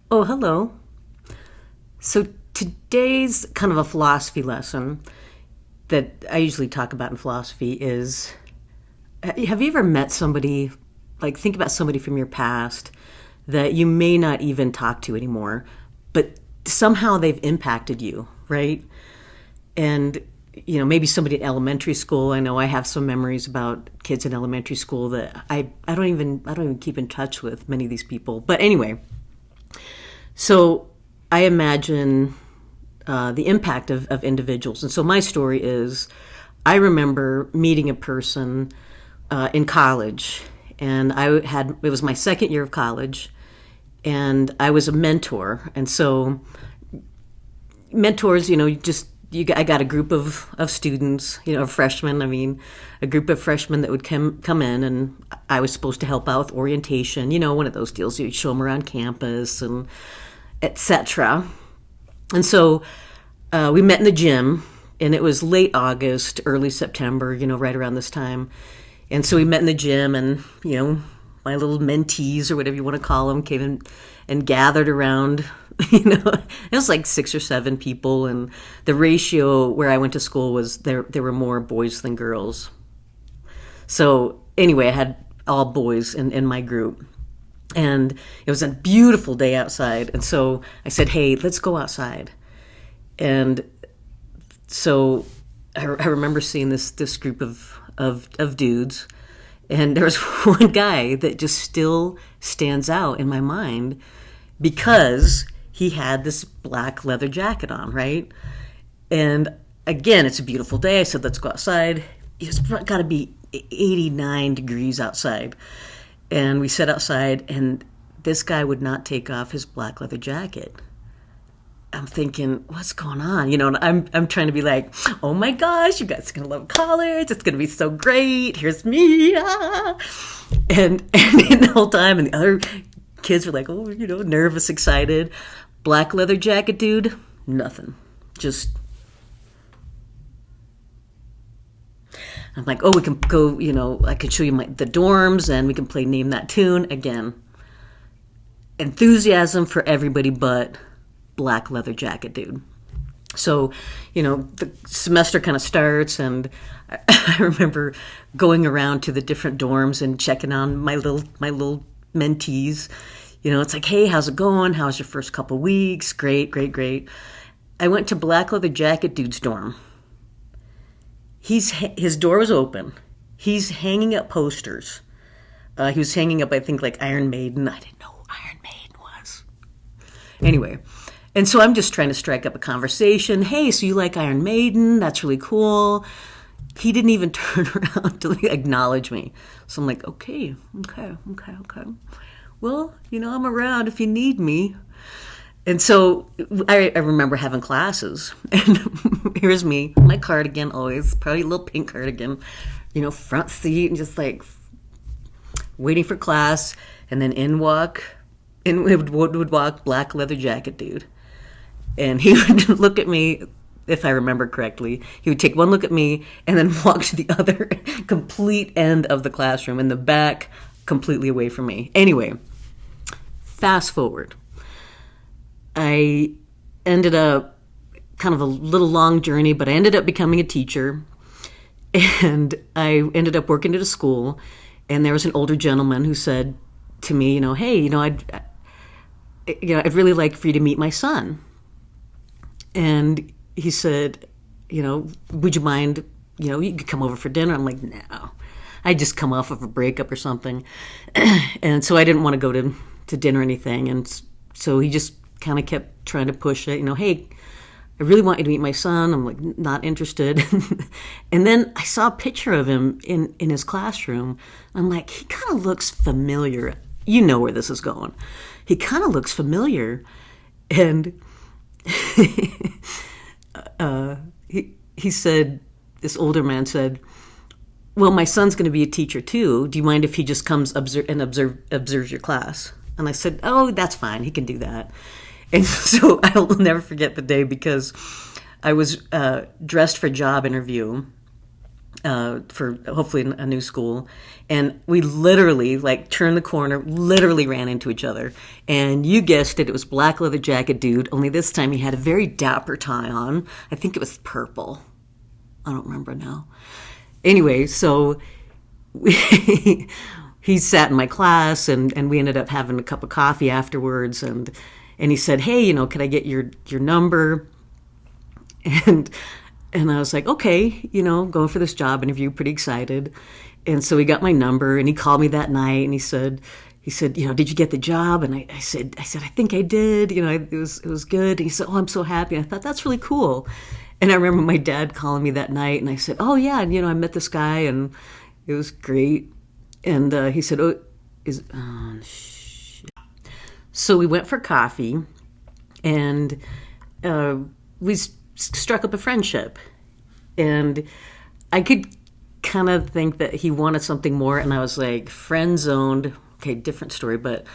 Oh, hello. So today's kind of a philosophy lesson that I usually talk about in philosophy is have you ever met somebody, like think about somebody from your past that you may not even talk to anymore, but somehow they've impacted you, right? And maybe somebody in elementary school. I know I have some memories about kids in elementary school that I don't even keep in touch with many of these people. But anyway, so I imagine the impact of individuals. And so my story is I remember meeting a person in college, and it was my second year of college, and I was a mentor. And so mentors, I got a group of students, freshmen. I mean, a group of freshmen that would come in, and I was supposed to help out with orientation. One of those deals. You show them around campus and etc. And so we met in the gym, and it was late August, early September, right around this time. And so we met in the gym, and my little mentees or whatever you want to call them came in and gathered around. It was like 6 or 7 people, and the ratio where I went to school was there were more boys than girls. So anyway, I had all boys in my group. And it was a beautiful day outside. And so I said, hey, let's go outside. And so I remember seeing this group of dudes. And there was one guy that just still stands out in my mind because he had this black leather jacket on, right? And again, it's a beautiful day. I said, let's go outside. It's got to be 89 degrees outside. And we sat outside, and this guy would not take off his black leather jacket. I'm thinking, what's going on? And I'm trying to be like, oh my gosh, you guys are gonna love college. It's gonna be so great. Here's me, ah. And the whole time, and the other kids were like, oh, nervous, excited. Black leather jacket, dude, nothing. Just. I'm like, oh, we can go, I could show you the dorms, and we can play Name That Tune again. Enthusiasm for everybody but black leather jacket dude. So, the semester kind of starts, and I remember going around to the different dorms and checking on my little mentees. It's like, hey, how's it going? How's your first couple weeks? Great, great, great. I went to black leather jacket dude's dorm. His door was open. He's hanging up posters. He was hanging up, I think, like Iron Maiden. I didn't know who Iron Maiden was. Anyway, and so I'm just trying to strike up a conversation. Hey, so you like Iron Maiden? That's really cool. He didn't even turn around to acknowledge me. So I'm like, okay. Well, I'm around if you need me. And so I remember having classes, and here's me, my cardigan always, probably a little pink cardigan, front seat, and just like waiting for class, and then would walk black leather jacket dude. And he would look at me, if I remember correctly, he would take one look at me and then walk to the other complete end of the classroom, in the back, completely away from me. Anyway, fast forward. I ended up kind of a little long journey, but I ended up becoming a teacher, and I ended up working at a school, and there was an older gentleman who said to me, hey, I'd really like for you to meet my son. And he said, would you mind, you could come over for dinner? I'm like, no. I just come off of a breakup or something. And so I didn't want to go to dinner or anything. And so he just kind of kept trying to push it, hey, I really want you to meet my son. I'm like, not interested. And then I saw a picture of him in his classroom. I'm like, he kind of looks familiar. You know where this is going. He kind of looks familiar. And he said, this older man said, well, my son's going to be a teacher too. Do you mind if he just comes observes your class? And I said, oh, that's fine. He can do that. And so I'll never forget the day, because I was dressed for a job interview, for hopefully a new school. And we literally, like, turned the corner, literally ran into each other. And you guessed it, it was black leather jacket dude, only this time he had a very dapper tie on. I think it was purple. I don't remember now. Anyway, so he sat in my class, and we ended up having a cup of coffee afterwards. And he said, hey, could I get your number? And I was like, okay, going for this job interview, pretty excited. And so he got my number, and he called me that night, and he said, did you get the job? And I said, I think I did. It was good. And he said, oh, I'm so happy. And I thought, that's really cool. And I remember my dad calling me that night, and I said, oh yeah, and I met this guy, and it was great. And he said, shit. So we went for coffee, and we struck up a friendship. And I could kind of think that he wanted something more, and I was like, friend zoned. Okay, different story, but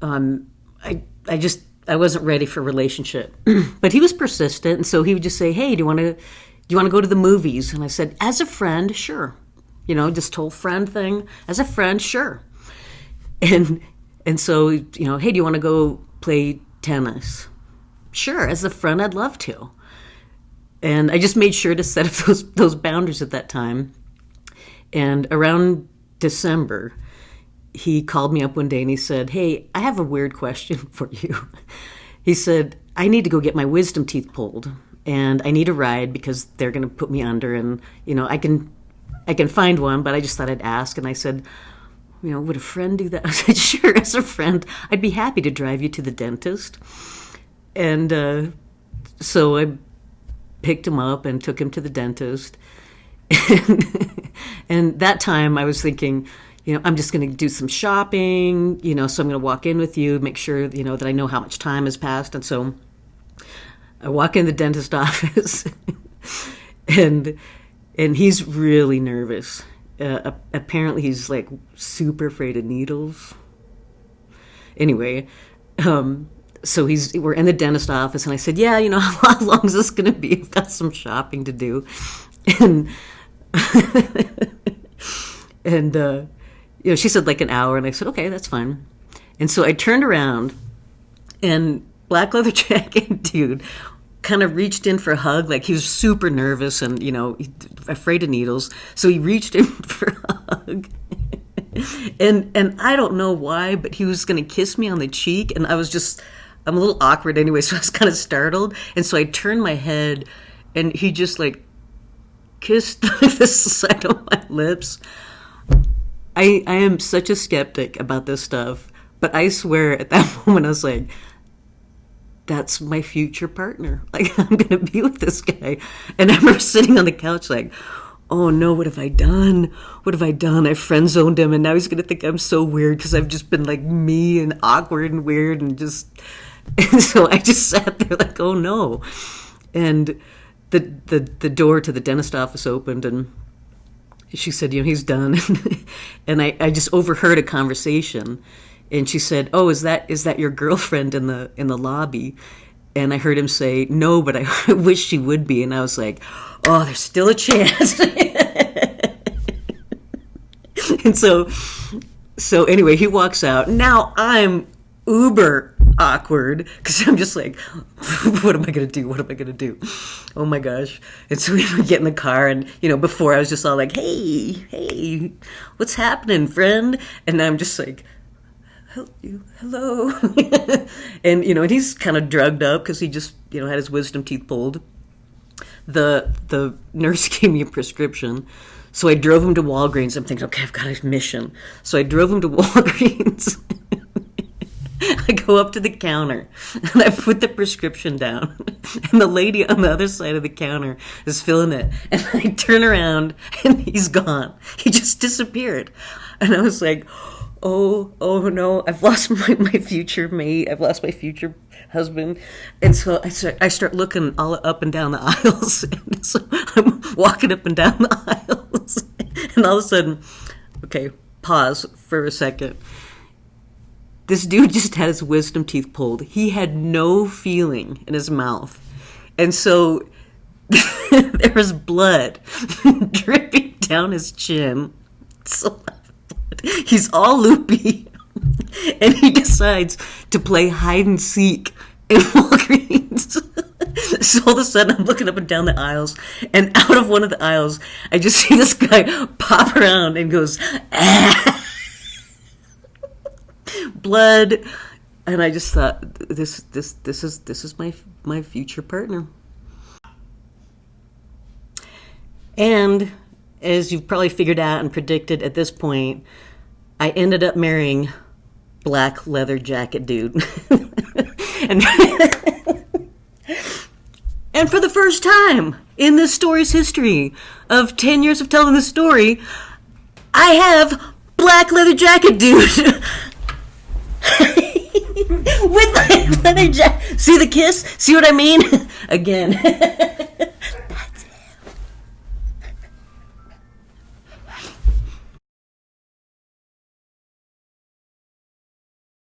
I wasn't ready for a relationship. But he was persistent, and so he would just say, hey, do you want to go to the movies? And I said, as a friend, sure. Just whole friend thing. As a friend, sure. And so, hey, do you want to go play tennis? Sure, as a friend, I'd love to. And I just made sure to set up those boundaries at that time. And around December, he called me up one day and he said, hey, I have a weird question for you. He said, I need to go get my wisdom teeth pulled, and I need a ride because they're going to put me under, and, I can find one, but I just thought I'd ask. And I said, would a friend do that? I said, sure, as a friend, I'd be happy to drive you to the dentist. And so I picked him up and took him to the dentist. And that time I was thinking, I'm just going to do some shopping, so I'm going to walk in with you, make sure, that I know how much time has passed. And so I walk in the dentist office and he's really nervous. Apparently he's like super afraid of needles. Anyway, so we're in the dentist office, and I said, yeah, how long is this going to be? I've got some shopping to do. And, she said like an hour, and I said, okay, that's fine. And so I turned around, and black leather jacket dude kind of reached in for a hug, like he was super nervous and, afraid of needles. So he reached in for a hug. And I don't know why, but he was going to kiss me on the cheek, and I'm a little awkward anyway, so I was kind of startled. And so I turned my head, and he just like kissed the side of my lips. I am such a skeptic about this stuff, but I swear at that moment I was like, that's my future partner. Like, I'm going to be with this guy. And I remember sitting on the couch like, oh no, what have I done? What have I done? I friend zoned him, and now he's going to think I'm so weird because I've just been like me and awkward and weird and so I just sat there like, oh no. And the door to the dentist office opened, and she said, he's done. And I just overheard a conversation, and she said, oh, is that your girlfriend in the lobby? And I heard him say, no, but I wish she would be. And I was like, oh, there's still a chance. And so anyway, he walks out. Now I'm uber awkward because I'm just like, what am I going to do? What am I going to do? Oh my gosh. And so we get in the car, and, before I was just all like, hey, what's happening, friend? And now I'm just like, hello. And, and he's kind of drugged up because he just, had his wisdom teeth pulled. The nurse gave me a prescription. So I drove him to Walgreens. I'm thinking, okay, I've got a mission. So I drove him to Walgreens. I go up to the counter, and I put the prescription down. And the lady on the other side of the counter is filling it. And I turn around, and he's gone. He just disappeared. And I was like, oh no, I've lost my future mate. I've lost my future husband. And so I start looking all up and down the aisles. And so I'm walking up and down the aisles. And all of a sudden, okay, pause for a second. This dude just had his wisdom teeth pulled. He had no feeling in his mouth. And so there was blood dripping down his chin. So he's all loopy, and he decides to play hide and seek in Walgreens. So all of a sudden, I'm looking up and down the aisles, and out of one of the aisles, I just see this guy pop around and goes, ah! Blood, and I just thought, this is my future partner. And as you've probably figured out and predicted at this point, I ended up marrying black leather jacket dude. and And for the first time in this story's history of 10 years of telling this story, I have black leather jacket dude. With my leather jacket. See the kiss? See what I mean? Again.